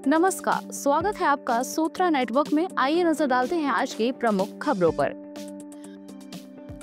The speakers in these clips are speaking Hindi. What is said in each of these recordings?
नमस्कार, स्वागत है आपका सूत्रा नेटवर्क में। आइए नजर डालते हैं आज की प्रमुख खबरों पर।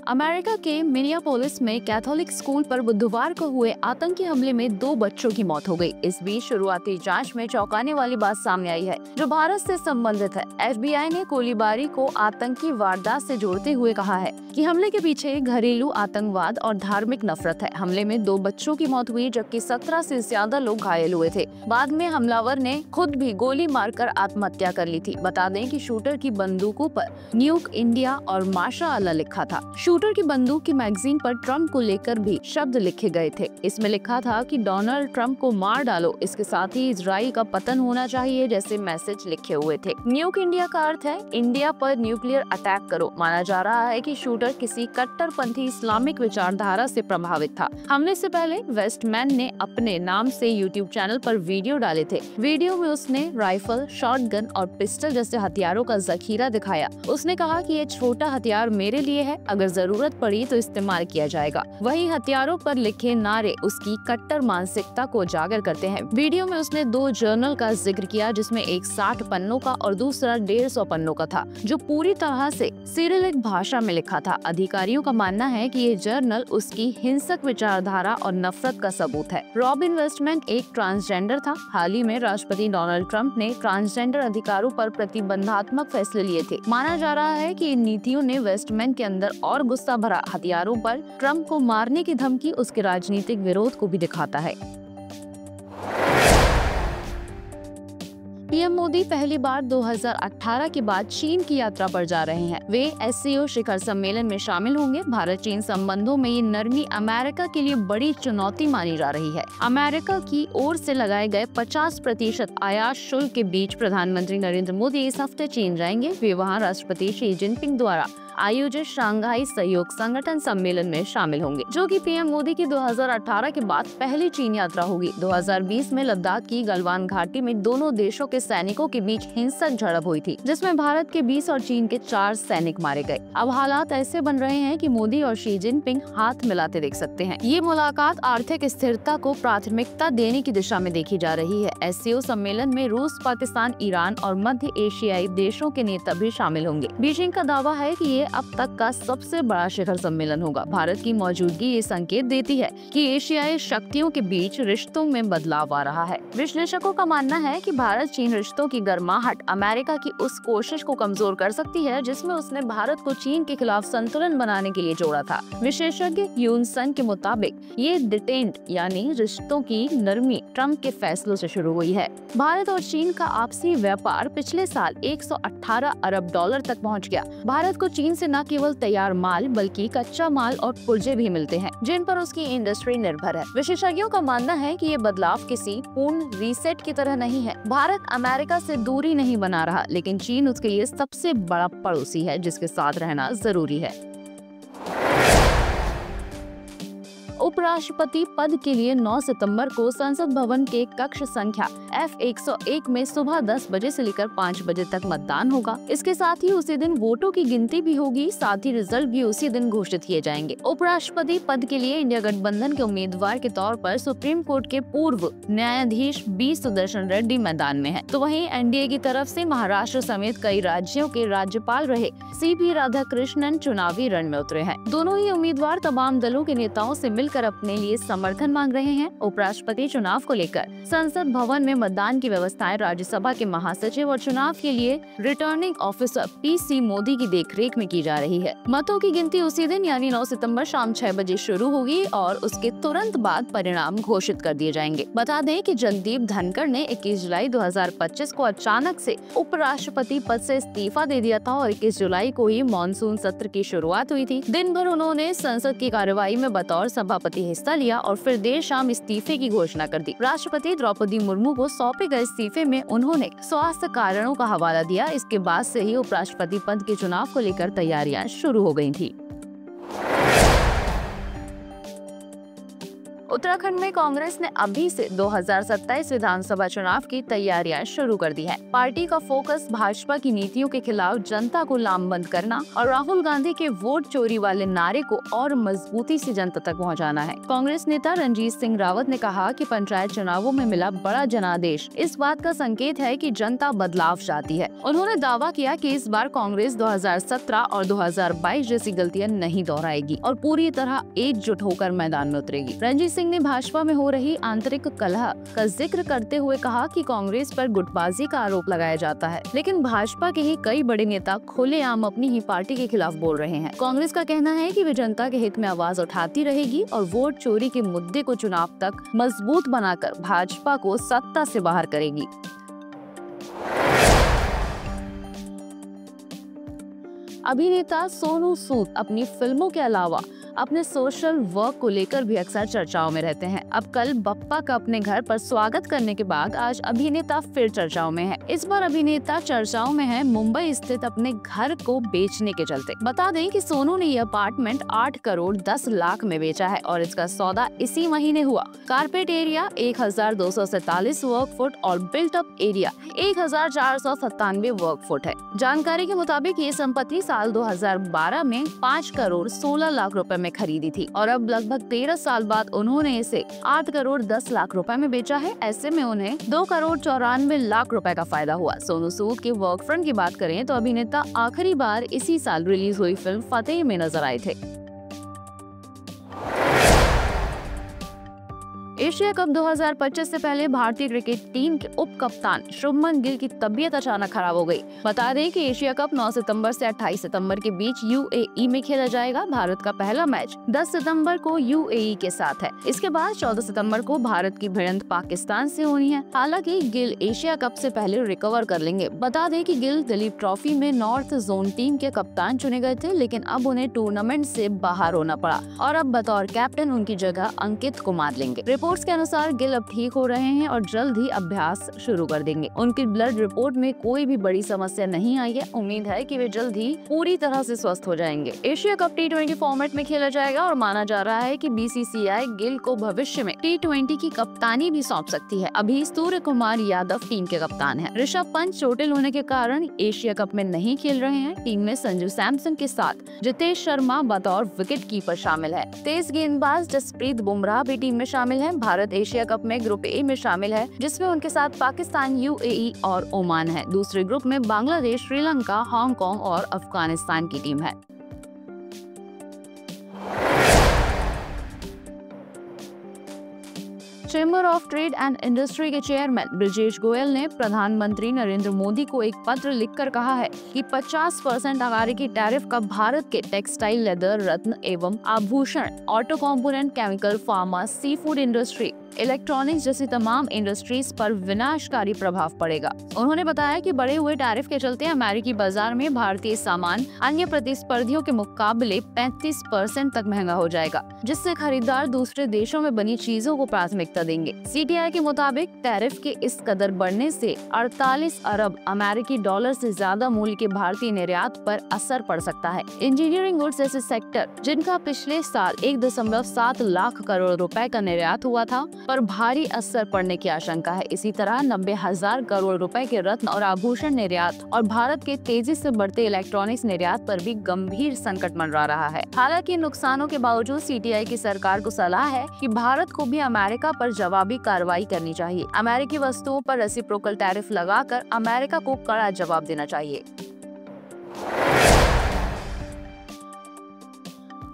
अमेरिका के मिनियापोलिस में कैथोलिक स्कूल पर बुधवार को हुए आतंकी हमले में 2 बच्चों की मौत हो गई। इस बीच शुरुआती जांच में चौंकाने वाली बात सामने आई है, जो भारत से संबंधित है। FBI ने गोलीबारी को आतंकी वारदात से जोड़ते हुए कहा है कि हमले के पीछे घरेलू आतंकवाद और धार्मिक नफरत है। हमले में 2 बच्चों की मौत हुई, जबकि 17 से ज्यादा लोग घायल हुए थे। बाद में हमलावर ने खुद भी गोली मारकर आत्महत्या कर ली थी। बता दें कि शूटर की बंदूकों पर न्यूक इंडिया और माशाअल्लाह लिखा था। शूटर की बंदूक की मैगजीन पर ट्रंप को लेकर भी शब्द लिखे गए थे। इसमें लिखा था कि डोनाल्ड ट्रंप को मार डालो, इसके साथ ही इजराइल का पतन होना चाहिए जैसे मैसेज लिखे हुए थे। न्यूक इंडिया का अर्थ है इंडिया पर न्यूक्लियर अटैक करो। माना जा रहा है कि शूटर किसी कट्टरपंथी इस्लामिक विचारधारा से प्रभावित था। हमले से पहले वेस्टमैन ने अपने नाम से यूट्यूब चैनल पर वीडियो डाले थे। वीडियो में उसने राइफल, शॉटगन और पिस्टल जैसे हथियारों का जखीरा दिखाया। उसने कहा कि ये छोटा हथियार मेरे लिए है, अगर जरूरत पड़ी तो इस्तेमाल किया जाएगा। वहीं हथियारों पर लिखे नारे उसकी कट्टर मानसिकता को उजागर करते हैं। वीडियो में उसने 2 जर्नल का जिक्र किया, जिसमें एक 60 पन्नों का और दूसरा 150 पन्नों का था, जो पूरी तरह से सिरिलिक भाषा में लिखा था। अधिकारियों का मानना है कि ये जर्नल उसकी हिंसक विचारधारा और नफरत का सबूत है। रॉबिन वेस्टमैन एक ट्रांसजेंडर था। हाल ही में राष्ट्रपति डोनाल्ड ट्रंप ने ट्रांसजेंडर अधिकारों पर प्रतिबंधात्मक फैसले लिए थे। माना जा रहा है कि इन नीतियों ने वेस्टमैन के अंदर और गुस्सा भरा हथियारों पर ट्रंप को मारने की धमकी उसके राजनीतिक विरोध को भी दिखाता है। पीएम मोदी पहली बार 2018 के बाद चीन की यात्रा पर जा रहे हैं। वे SCO शिखर सम्मेलन में शामिल होंगे। भारत चीन संबंधों में ये नरमी अमेरिका के लिए बड़ी चुनौती मानी जा रही है। अमेरिका की ओर से लगाए गए 50% आयात शुल्क के बीच प्रधानमंत्री नरेंद्र मोदी इस हफ्ते चीन जाएंगे। वे वहां राष्ट्रपति शी जिनपिंग द्वारा आयोजित शंघाई सहयोग संगठन सम्मेलन में शामिल होंगे, जो कि पीएम मोदी की 2018 के बाद पहली चीन यात्रा होगी। 2020 में लद्दाख की गलवान घाटी में दोनों देशों के सैनिकों के बीच हिंसक झड़प हुई थी, जिसमें भारत के 20 और चीन के 4 सैनिक मारे गए। अब हालात ऐसे बन रहे हैं कि मोदी और शी जिनपिंग हाथ मिलाते देख सकते हैं। ये मुलाकात आर्थिक स्थिरता को प्राथमिकता देने की दिशा में देखी जा रही है। SCO सम्मेलन में रूस, पाकिस्तान, ईरान और मध्य एशियाई देशों के नेता भी शामिल होंगे। बीजिंग का दावा है कि ये अब तक का सबसे बड़ा शिखर सम्मेलन होगा। भारत की मौजूदगी ये संकेत देती है कि एशियाई शक्तियों के बीच रिश्तों में बदलाव आ रहा है। विश्लेषकों का मानना है कि भारत चीन रिश्तों की गर्माहट अमेरिका की उस कोशिश को कमजोर कर सकती है, जिसमें उसने भारत को चीन के खिलाफ संतुलन बनाने के लिए जोड़ा था। विशेषज्ञ यून सन के मुताबिक ये डिटेंट यानी रिश्तों की नरमी ट्रंप के फैसलों से शुरू हुई है। भारत और चीन का आपसी व्यापार पिछले साल 118 अरब डॉलर तक पहुँच गया। भारत को चीन से न केवल तैयार माल बल्कि कच्चा माल और पुर्जे भी मिलते हैं, जिन पर उसकी इंडस्ट्री निर्भर है। विशेषज्ञों का मानना है कि ये बदलाव किसी पूर्ण रीसेट की तरह नहीं है। भारत अमेरिका से दूरी नहीं बना रहा, लेकिन चीन उसके लिए सबसे बड़ा पड़ोसी है, जिसके साथ रहना जरूरी है। उपराष्ट्रपति पद के लिए 9 सितंबर को संसद भवन के कक्ष संख्या F101 में सुबह 10 बजे से लेकर 5 बजे तक मतदान होगा। इसके साथ ही उसी दिन वोटों की गिनती भी होगी। साथ ही रिजल्ट भी उसी दिन घोषित किए जाएंगे। उपराष्ट्रपति पद के लिए इंडिया गठबंधन के उम्मीदवार के तौर पर सुप्रीम कोर्ट के पूर्व न्यायाधीश B सुदर्शन रेड्डी मैदान में है, तो वहीं NDA की तरफ से महाराष्ट्र समेत कई राज्यों के राज्यपाल रहे CP राधाकृष्णन चुनावी रण में उतरे हैं। दोनों ही उम्मीदवार तमाम दलों के नेताओं से मिलकर अपने लिए समर्थन मांग रहे हैं। उपराष्ट्रपति चुनाव को लेकर संसद भवन में मतदान की व्यवस्थाएं राज्यसभा के महासचिव और चुनाव के लिए रिटर्निंग ऑफिसर PC मोदी की देखरेख में की जा रही है। मतों की गिनती उसी दिन यानी 9 सितंबर शाम 6 बजे शुरू होगी और उसके तुरंत बाद परिणाम घोषित कर दिए जाएंगे। बता दें कि जगदीप धनखड़ ने 21 जुलाई 2025 को अचानक से उपराष्ट्रपति पद से इस्तीफा दे दिया था और 21 जुलाई को ही मॉनसून सत्र की शुरुआत हुई थी। दिन भर उन्होंने संसद की कार्यवाही में बतौर सभापति हिस्सा लिया और फिर देर शाम इस्तीफे की घोषणा कर दी। राष्ट्रपति द्रौपदी मुर्मू को सौंपे गए इस्तीफे में उन्होंने स्वास्थ्य कारणों का हवाला दिया। इसके बाद से ही उपराष्ट्रपति पद के चुनाव को लेकर तैयारियां शुरू हो गई थी। उत्तराखंड में कांग्रेस ने अभी से 2027 विधानसभा चुनाव की तैयारियां शुरू कर दी है। पार्टी का फोकस भाजपा की नीतियों के खिलाफ जनता को लामबंद करना और राहुल गांधी के वोट चोरी वाले नारे को और मजबूती से जनता तक पहुंचाना है। कांग्रेस नेता रणजीत सिंह रावत ने कहा कि पंचायत चुनावों में मिला बड़ा जनादेश इस बात का संकेत है कि जनता बदलाव चाहती है। उन्होंने दावा किया कि इस बार कांग्रेस 2017 और 2022 जैसी गलतियां नहीं दोहराएगी और पूरी तरह एकजुट होकर मैदान में उतरेगी। रणजीत सिंह ने भाजपा में हो रही आंतरिक कलह का जिक्र करते हुए कहा कि कांग्रेस पर गुटबाजी का आरोप लगाया जाता है, लेकिन भाजपा के ही कई बड़े नेता खुलेआम अपनी ही पार्टी के खिलाफ बोल रहे हैं। कांग्रेस का कहना है कि वे जनता के हित में आवाज उठाती रहेगी और वोट चोरी के मुद्दे को चुनाव तक मजबूत बनाकर भाजपा को सत्ता से बाहर करेगी। अभिनेता सोनू सूद अपनी फिल्मों के अलावा अपने सोशल वर्क को लेकर भी अक्सर चर्चाओं में रहते हैं। अब कल बप्पा का अपने घर पर स्वागत करने के बाद आज अभिनेता फिर चर्चाओं में है। इस बार अभिनेता चर्चाओं में है मुंबई स्थित अपने घर को बेचने के चलते। बता दें कि सोनू ने यह अपार्टमेंट 8 करोड़ 10 लाख में बेचा है और इसका सौदा इसी महीने हुआ। कारपेट एरिया 1247 वर्ग फुट और बिल्ट अप एरिया 1497 वर्ग फुट है। जानकारी के मुताबिक ये संपत्ति साल 2012 में 5 करोड़ 16 लाख रुपए में खरीदी थी और अब लगभग 13 साल बाद उन्होंने इसे 8 करोड़ 10 लाख रुपए में बेचा है। ऐसे में उन्हें 2 करोड़ 94 लाख रुपए का फायदा हुआ। सोनू सूद के वर्क फ्रंट की बात करें तो अभिनेता आखिरी बार इसी साल रिलीज हुई फिल्म फतेह में नजर आए थे। एशिया कप 2025 से पहले भारतीय क्रिकेट टीम के उप कप्तान शुभमन गिल की तबीयत अचानक खराब हो गई। बता दें कि एशिया कप 9 सितंबर से 28 सितंबर के बीच यूएई में खेला जाएगा। भारत का पहला मैच 10 सितंबर को यूएई के साथ है। इसके बाद 14 सितंबर को भारत की भिड़ंत पाकिस्तान से होनी है। हालांकि गिल एशिया कप से पहले रिकवर कर लेंगे। बता दें कि गिल दिलीप ट्रॉफी में नॉर्थ जोन टीम के कप्तान चुने गए थे, लेकिन अब उन्हें टूर्नामेंट से बाहर होना पड़ा और अब बतौर कैप्टन उनकी जगह अंकित कुमार लेंगे। रिपोर्ट्स के अनुसार गिल अब ठीक हो रहे हैं और जल्द ही अभ्यास शुरू कर देंगे। उनकी ब्लड रिपोर्ट में कोई भी बड़ी समस्या नहीं आई है। उम्मीद है कि वे जल्द ही पूरी तरह से स्वस्थ हो जाएंगे। एशिया कप T20 फॉर्मेट में खेला जाएगा और माना जा रहा है कि बीसीसीआई गिल को भविष्य में T20 की कप्तानी भी सौंप सकती है। अभी सूर्य कुमार यादव टीम के कप्तान हैं। ऋषभ पंत चोटिल होने के कारण एशिया कप में नहीं खेल रहे हैं। टीम में संजू सैमसन के साथ जितेश शर्मा बतौर विकेट कीपर शामिल है। तेज गेंदबाज जसप्रीत बुमराह भी टीम में शामिल है। भारत एशिया कप में ग्रुप ए में शामिल है, जिसमें उनके साथ पाकिस्तान, यूएई और ओमान है। दूसरे ग्रुप में बांग्लादेश, श्रीलंका, हांगकांग और अफगानिस्तान की टीम है। Chamber of trade and industry के चेयरमैन ब्रजेश गोयल ने प्रधानमंत्री नरेंद्र मोदी को एक पत्र लिखकर कहा है कि 50% अमेरिकी टैरिफ का भारत के टेक्सटाइल, लेदर, रत्न एवं आभूषण, auto component, chemical, pharma, sea food industry, electronics जैसी तमाम इंडस्ट्रीज पर विनाशकारी प्रभाव पड़ेगा। उन्होंने बताया कि बढ़े हुए टैरिफ के चलते अमेरिकी बाजार में भारतीय सामान अन्य प्रतिस्पर्धियों के मुकाबले 35% तक महंगा हो जाएगा, जिससे खरीदार दूसरे देशों में बनी चीजों को प्राथमिकता देंगे। सीटीआई के मुताबिक टैरिफ के इस कदर बढ़ने से 48 अरब अमेरिकी डॉलर से ज्यादा मूल्य के भारतीय निर्यात पर असर पड़ सकता है। इंजीनियरिंग गुड्स जैसे सेक्टर, जिनका पिछले साल 1.7 लाख करोड़ रुपए का निर्यात हुआ था, पर भारी असर पड़ने की आशंका है। इसी तरह 90,000 करोड़ रुपए के रत्न और आभूषण निर्यात और भारत के तेजी से बढ़ते इलेक्ट्रॉनिक्स निर्यात पर भी गंभीर संकट मंडरा रहा है। हालांकि नुकसानों के बावजूद सीटीआई की सरकार को सलाह है कि भारत को भी अमेरिका पर जवाबी कार्रवाई करनी चाहिए। अमेरिकी वस्तुओं पर रेसिप्रोकल टैरिफ लगाकर अमेरिका को कड़ा जवाब देना चाहिए।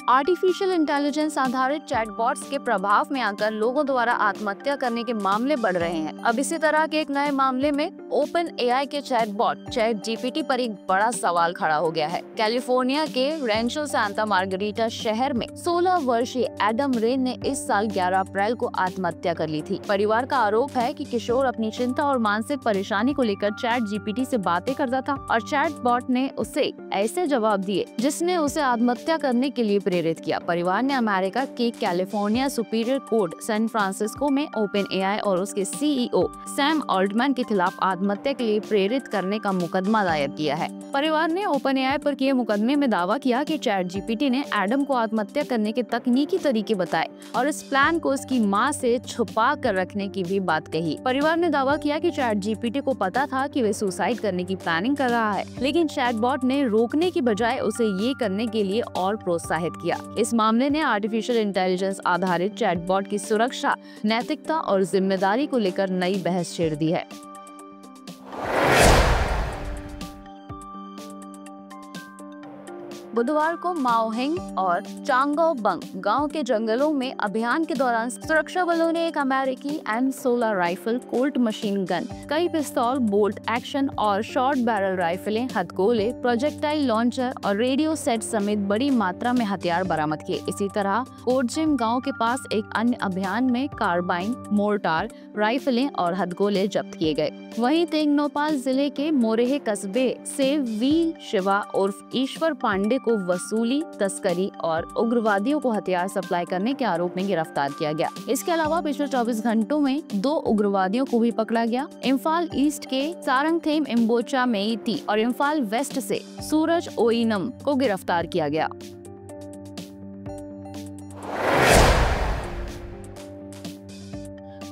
आर्टिफिशियल इंटेलिजेंस आधारित चैटबॉट्स के प्रभाव में आकर लोगों द्वारा आत्महत्या करने के मामले बढ़ रहे हैं। अब इसी तरह के एक नए मामले में ओपन एआई के चैटबॉट ChatGPT पर एक बड़ा सवाल खड़ा हो गया है। कैलिफोर्निया के रेंचो सांता मार्गरीटा शहर में 16 वर्षीय एडम रे ने इस साल 11 अप्रैल को आत्महत्या कर ली थी। परिवार का आरोप है कि किशोर अपनी चिंता और मानसिक परेशानी को लेकर ChatGPT से बातें करता था और चैटबॉट ने उसे ऐसे जवाब दिए जिसने उसे आत्महत्या करने के लिए प्रेरित किया। परिवार ने अमेरिका के California superior court San Francisco में ओपन एआई और उसके सीईओ सैम ऑल्टमैन के खिलाफ आत्महत्या के लिए प्रेरित करने का मुकदमा दायर किया है। परिवार ने OpenAI पर किए मुकदमे में दावा किया कि ChatGPT ने एडम को आत्महत्या करने के तकनीकी तरीके बताए और इस प्लान को उसकी मां से छुपा कर रखने की भी बात कही। परिवार ने दावा किया कि ChatGPT को पता था कि वे सुसाइड करने की प्लानिंग कर रहा है, लेकिन चैटबॉट ने रोकने की बजाय उसे ये करने के लिए और प्रोत्साहित किया। इस मामले ने आर्टिफिशियल इंटेलिजेंस आधारित चैटबॉट की सुरक्षा, नैतिकता और जिम्मेदारी को लेकर नई बहस छेड़ दी है। बुधवार को माओहिंग और चांगोबंग गांव के जंगलों में अभियान के दौरान सुरक्षा बलों ने एक अमेरिकी M16 rifle, Colt machine gun, कई पिस्तौल, बोल्ट एक्शन और शॉर्ट बैरल राइफलें, हथगोले, प्रोजेक्टाइल लॉन्चर और रेडियो सेट समेत बड़ी मात्रा में हथियार बरामद किए। इसी तरह कोटजिम गांव के पास एक अन्य अभियान में कार्बाइन, मोर्टार, राइफलें और हथगोले जब्त किए गए। वहीं तेंगनोपाल जिले के मोरेह कस्बे से वी शिवा उर्फ ईश्वर पांडे को वसूली, तस्करी और उग्रवादियों को हथियार सप्लाई करने के आरोप में गिरफ्तार किया गया। इसके अलावा पिछले 24 घंटों में 2 उग्रवादियों को भी पकड़ा गया। इम्फाल ईस्ट के सारंगथेम इम्बोचा मेईती और इम्फाल वेस्ट से सूरज ओइनम को गिरफ्तार किया गया।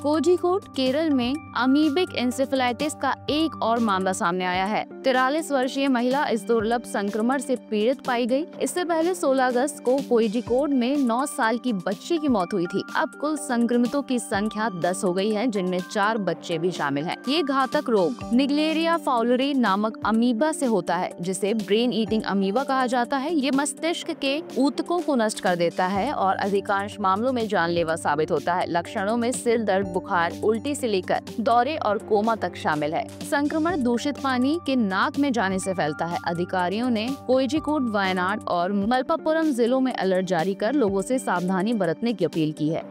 कोझिकोड केरल में अमीबिक एन्सेफेलाइटिस का एक और मामला सामने आया है। 43 वर्षीय महिला इस दुर्लभ संक्रमण से पीड़ित पाई गई। इससे पहले 16 अगस्त को कोझिकोड में 9 साल की बच्ची की मौत हुई थी। अब कुल संक्रमितों की संख्या 10 हो गई है, जिनमें 4 बच्चे भी शामिल हैं। ये घातक रोग निग्लेरिया फाउलरी नामक अमीबा से होता है, जिसे ब्रेन ईटिंग अमीबा कहा जाता है। ये मस्तिष्क के ऊतकों को नष्ट कर देता है और अधिकांश मामलों में जानलेवा साबित होता है। लक्षणों में सिर दर्द, बुखार, उल्टी से लेकर दौरे और कोमा तक शामिल है। संक्रमण दूषित पानी के नाक में जाने से फैलता है। अधिकारियों ने कोझिकोड, वायनाड और मलप्पुरम जिलों में अलर्ट जारी कर लोगों से सावधानी बरतने की अपील की है।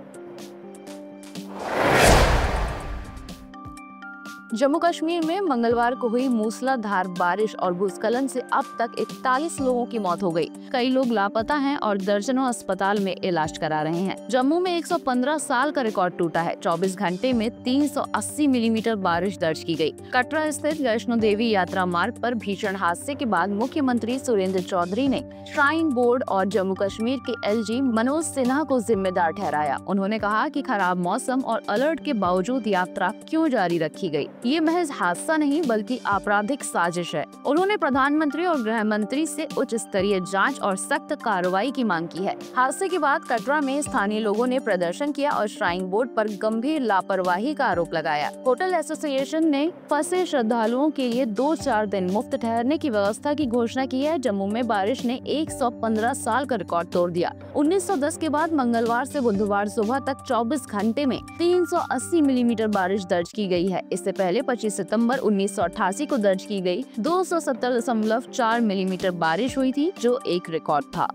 जम्मू कश्मीर में मंगलवार को हुई मूसलाधार बारिश और भूस्खलन से अब तक 41 लोगों की मौत हो गई। कई लोग लापता हैं और दर्जनों अस्पताल में इलाज करा रहे हैं। जम्मू में 115 साल का रिकॉर्ड टूटा है। 24 घंटे में 380 मिलीमीटर बारिश दर्ज की गई। कटरा स्थित वैष्णो देवी यात्रा मार्ग पर भीषण हादसे के बाद मुख्यमंत्री सुरेंद्र चौधरी ने श्राइन बोर्ड और जम्मू कश्मीर के LG मनोज सिन्हा को जिम्मेदार ठहराया। उन्होंने कहा कि खराब मौसम और अलर्ट के बावजूद यात्रा क्यों जारी रखी गई। ये महज हादसा नहीं बल्कि आपराधिक साजिश है। उन्होंने प्रधानमंत्री और गृह मंत्री से उच्च स्तरीय जांच और सख्त कार्रवाई की मांग की है। हादसे के बाद कटरा में स्थानीय लोगों ने प्रदर्शन किया और श्राइन बोर्ड पर गंभीर लापरवाही का आरोप लगाया। होटल एसोसिएशन ने फंसे श्रद्धालुओं के लिए 2-4 दिन मुफ्त ठहरने की व्यवस्था की घोषणा की है। जम्मू में बारिश ने 115 साल का रिकॉर्ड तोड़ दिया। 1910 के बाद मंगलवार से बुधवार सुबह तक 24 घंटे में 380 मिलीमीटर बारिश दर्ज की गई है। इससे पहले 25 सितंबर 1988 को दर्ज की गई 270.4 मिलीमीटर बारिश हुई थी, जो एक रिकॉर्ड था।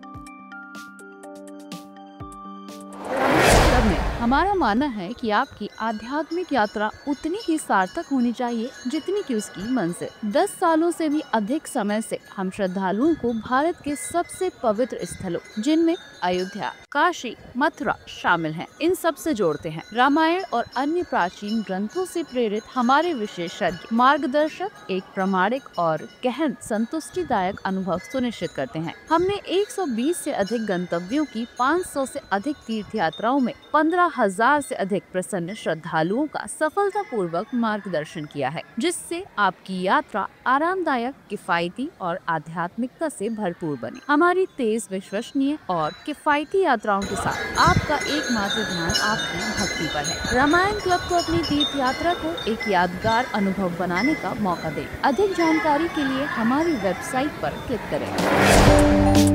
हमारा मानना है कि आपकी आध्यात्मिक यात्रा उतनी ही सार्थक होनी चाहिए जितनी कि उसकी मंजिल। 10 सालों से भी अधिक समय से हम श्रद्धालुओं को भारत के सबसे पवित्र स्थलों, जिनमें अयोध्या, काशी, मथुरा शामिल हैं, इन सब से जोड़ते हैं। रामायण और अन्य प्राचीन ग्रंथों से प्रेरित हमारे विशेषज्ञ मार्गदर्शक एक प्रामाणिक और गहन संतुष्टिदायक अनुभव सुनिश्चित करते हैं। हमने 120 से अधिक गंतव्यों की 500 से अधिक तीर्थ यात्राओं में 15,000 से अधिक प्रसन्न श्रद्धालुओं का सफलतापूर्वक मार्गदर्शन किया है, जिससे आपकी यात्रा आरामदायक, किफायती और आध्यात्मिकता से भरपूर बने। हमारी तेज, विश्वसनीय और किफायती यात्राओं के साथ आपका एकमात्र ध्यान आपकी भक्ति पर है। रामायण क्लब को अपनी तीर्थ यात्रा को एक यादगार अनुभव बनाने का मौका दें। अधिक जानकारी के लिए हमारी वेबसाइट पर क्लिक करें।